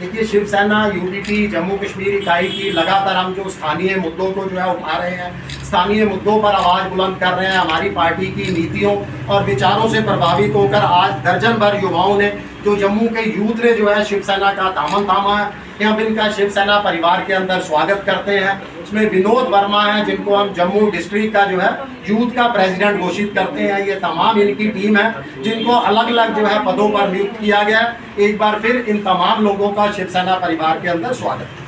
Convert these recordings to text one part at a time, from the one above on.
देखिए, शिवसेना यूटीटी जम्मू कश्मीर इकाई की लगातार हम जो स्थानीय मुद्दों को जो है उठा रहे हैं, स्थानीय मुद्दों पर आवाज़ बुलंद कर रहे हैं। हमारी पार्टी की नीतियों और विचारों से प्रभावित होकर आज दर्जन भर युवाओं ने, जो जम्मू के यूथ ने जो है शिवसेना का दामन थामा है। हम इनका शिवसेना परिवार के अंदर स्वागत करते हैं। उसमें विनोद वर्मा है, जिनको हम जम्मू डिस्ट्रिक्ट का जो है यूथ का प्रेसिडेंट घोषित करते हैं। ये तमाम इनकी टीम है, जिनको अलग अलग जो है पदों पर नियुक्त किया गया है। एक बार फिर इन तमाम लोगों का शिवसेना परिवार के अंदर स्वागत।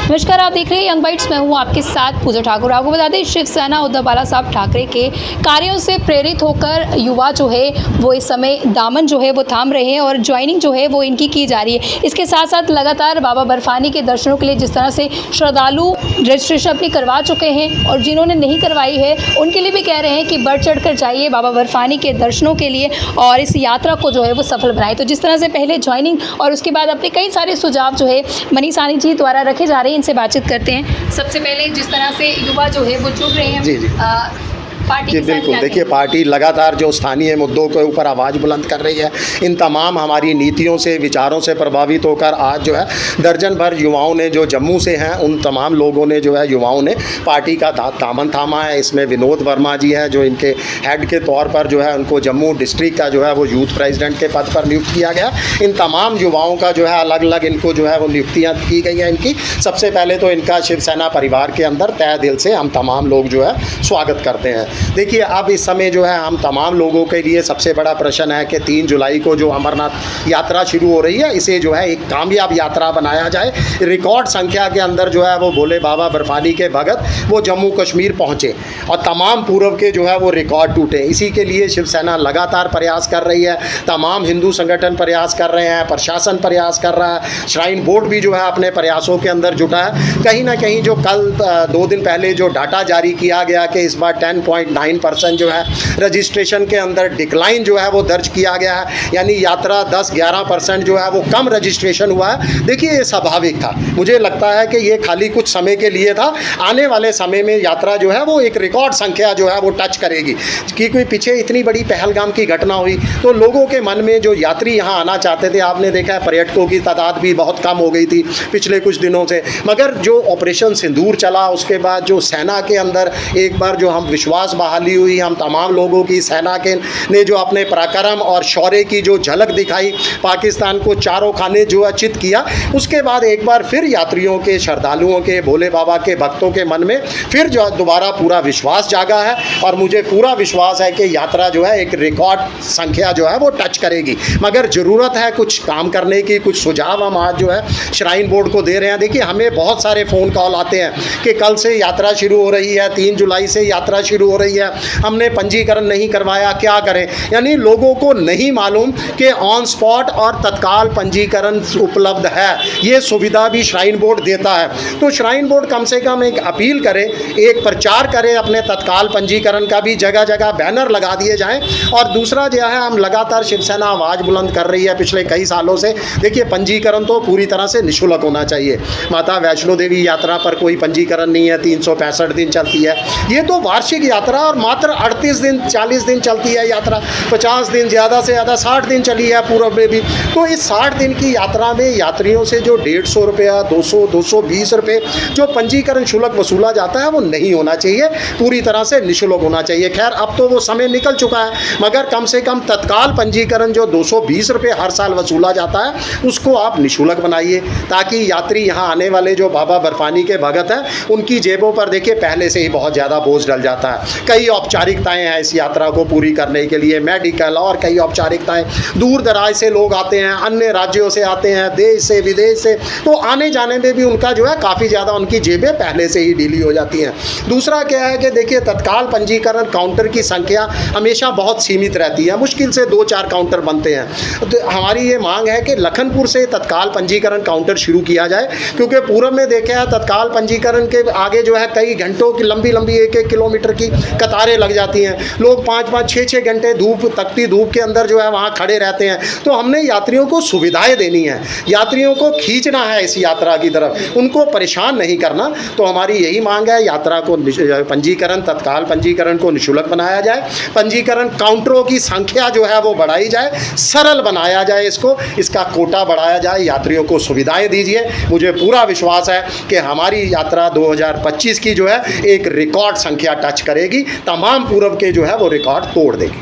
नमस्कार, आप देख रहे हैं यंग बाइट्स। मैं हूं आपके साथ पूजा ठाकुर। आपको बता दें, शिवसेना उद्धव बाला साहब ठाकरे के कार्यों से प्रेरित होकर युवा जो है वो इस समय दामन जो है वो थाम रहे हैं और ज्वाइनिंग जो है वो इनकी की जा रही है। इसके साथ साथ लगातार बाबा बर्फानी के दर्शनों के लिए जिस तरह से श्रद्धालु रजिस्ट्रेशन अपनी करवा चुके हैं और जिन्होंने नहीं करवाई है उनके लिए भी कह रहे हैं कि बढ़ चढ़ कर जाइए बाबा बर्फानी के दर्शनों के लिए और इस यात्रा को जो है वो सफल बनाए। तो जिस तरह से पहले ज्वाइनिंग और उसके बाद अपने कई सारे सुझाव जो है मनीष साहनी जी द्वारा रखे जा रहे हैं, इनसे बातचीत करते हैं। सबसे पहले जिस तरह से युवा जो है वो जुड़ रहे हैं जी पार्टी जी बिल्कुल। देखिए, पार्टी लगातार जो स्थानीय मुद्दों के ऊपर आवाज़ बुलंद कर रही है। इन तमाम हमारी नीतियों से, विचारों से प्रभावित होकर आज जो है दर्जन भर युवाओं ने, जो जम्मू से हैं, उन तमाम लोगों ने जो है युवाओं ने पार्टी का दामन थामा है। इसमें विनोद वर्मा जी हैं, जो इनके हेड के तौर पर जो है उनको जम्मू डिस्ट्रिक्ट का जो है वो यूथ प्रेसिडेंट के पद पर नियुक्त किया गया। इन तमाम युवाओं का जो है अलग अलग इनको जो है वो नियुक्तियाँ की गई हैं इनकी। सबसे पहले तो इनका शिवसेना परिवार के अंदर तहे दिल से हम तमाम लोग जो है स्वागत करते हैं। देखिए, अब इस समय जो है हम तमाम लोगों के लिए सबसे बड़ा प्रश्न है कि 3 जुलाई को जो अमरनाथ यात्रा शुरू हो रही है, इसे जो है एक कामयाब यात्रा बनाया जाए। रिकॉर्ड संख्या के अंदर जो है वो भोले बाबा बर्फानी के भगत वो जम्मू कश्मीर पहुँचे और तमाम पूर्व के जो है वो रिकॉर्ड टूटे। इसी के लिए शिवसेना लगातार प्रयास कर रही है। तमाम हिंदू संगठन प्रयास कर रहे हैं, प्रशासन प्रयास कर रहा है, श्राइन बोर्ड भी जो है अपने प्रयासों के अंदर जुटा है। कहीं ना कहीं जो कल 2 दिन पहले जो डाटा जारी किया गया कि इस बार 10.9% जो है रजिस्ट्रेशन के अंदर डिक्लाइन जो है वो दर्ज किया गया है, यानी यात्रा 10-11% जो है वो कम रजिस्ट्रेशन हुआ है। देखिए, ये स्वाभाविक था। मुझे लगता है कि ये खाली कुछ समय के लिए था। आने वाले समय में यात्रा जो है वो एक रिकॉर्ड संख्या जो है वो टच करेगी। क्योंकि पीछे इतनी बड़ी पहलगाम की घटना हुई तो लोगों के मन में जो यात्री यहाँ आना चाहते थे, आपने देखा है पर्यटकों की तादाद भी बहुत कम हो गई थी पिछले कुछ दिनों से। मगर जो ऑपरेशन सिंदूर चला, उसके बाद जो सेना के अंदर एक बार जो हम विश्वास बहाली हुई, हम तमाम लोगों की सेना के ने जो अपने पराक्रम और शौर्य की जो झलक दिखाई, पाकिस्तान को चारों खाने जो है चित किया, उसके बाद एक बार फिर यात्रियों के, श्रद्धालुओं के, भोले बाबा के भक्तों के मन में फिर जो दोबारा पूरा विश्वास जागा है और मुझे पूरा विश्वास है कि यात्रा जो है एक रिकॉर्ड संख्या जो है वो टच करेगी। मगर ज़रूरत है कुछ काम करने की, कुछ सुझाव हम आज जो है श्राइन बोर्ड को दे रहे हैं। देखिए, हमें बहुत सारे फ़ोन कॉल आते हैं कि कल से यात्रा शुरू हो रही है, 3 जुलाई से यात्रा शुरू हो रही है, हमने पंजीकरण नहीं करवाया, क्या करें। यानी लोगों को नहीं मालूम कि ऑन स्पॉट और तत्काल पंजीकरण उपलब्ध है। ये सुविधा भी श्राइन बोर्ड देता है। तो श्राइन बोर्ड कम से कम एक अपील करे, एक प्रचार करे अपने तत्काल पंजीकरण का भी, जगह जगह बैनर लगा दिए जाएं। और दूसरा जो है, हम लगातार शिवसेना आवाज़ बुलंद कर रही है पिछले कई सालों से। देखिए, पंजीकरण तो पूरी तरह से निःशुल्क होना चाहिए। माता वैष्णो देवी यात्रा पर कोई पंजीकरण नहीं है, 365 दिन चलती है। ये तो वार्षिक यात्रा और मात्र 38 दिन 40 दिन चलती है यात्रा, 50 दिन, ज़्यादा से ज़्यादा 60 दिन चली है पूर्व में भी। तो इस 60 दिन की यात्रा में यात्रियों से जो 150 रुपया, 200-220 रुपये जो पंजीकरण शुल्क वसूला जाता है वो नहीं होना चाहिए, पूरी तरह से निःशुल्क होना चाहिए। खैर, अब तो वो समय निकल चुका है, मगर कम से कम तत्काल पंजीकरण जो 220 रुपये हर साल वसूला जाता है उसको आप निःशुल्क बनाइए, ताकि यात्री यहाँ आने वाले जो बाबा बर्फानी के भगत हैं उनकी जेबों पर देखिए पहले से ही बहुत ज़्यादा बोझ डल जाता है। कई औपचारिकताएं हैं इस यात्रा को पूरी करने के लिए, मेडिकल और कई औपचारिकताएं। दूर दराज से लोग आते हैं, अन्य राज्यों से आते हैं, देश से विदेश से, तो आने जाने में भी उनका जो है काफ़ी ज़्यादा उनकी जेबें पहले से ही ढीली हो जाती हैं। दूसरा क्या है कि देखिए, तत्काल पंजीकरण काउंटर की संख्या हमेशा बहुत सीमित रहती है, मुश्किल से 2-4 काउंटर बनते हैं। तो हमारी ये मांग है कि लखनपुर से तत्काल पंजीकरण काउंटर शुरू किया जाए, क्योंकि पूर्व में देखा है तत्काल पंजीकरण के आगे जो है कई घंटों की लंबी 1-1 किलोमीटर की कतारें लग जाती हैं, लोग 5-5 6-6 घंटे धूप, तपती धूप के अंदर जो है वहाँ खड़े रहते हैं। तो हमने यात्रियों को सुविधाएं देनी है, यात्रियों को खींचना है इस यात्रा की तरफ, उनको परेशान नहीं करना। तो हमारी यही मांग है, यात्रा को पंजीकरण, तत्काल पंजीकरण को निःशुल्क बनाया जाए, पंजीकरण काउंटरों की संख्या जो है वो बढ़ाई जाए, सरल बनाया जाए इसका कोटा बढ़ाया जाए, यात्रियों को सुविधाएं दीजिए। मुझे पूरा विश्वास है कि हमारी यात्रा 2025 की जो है एक रिकॉर्ड संख्या टच करेगी, तमाम पूर्व के जो है वो रिकॉर्ड तोड़ देगी।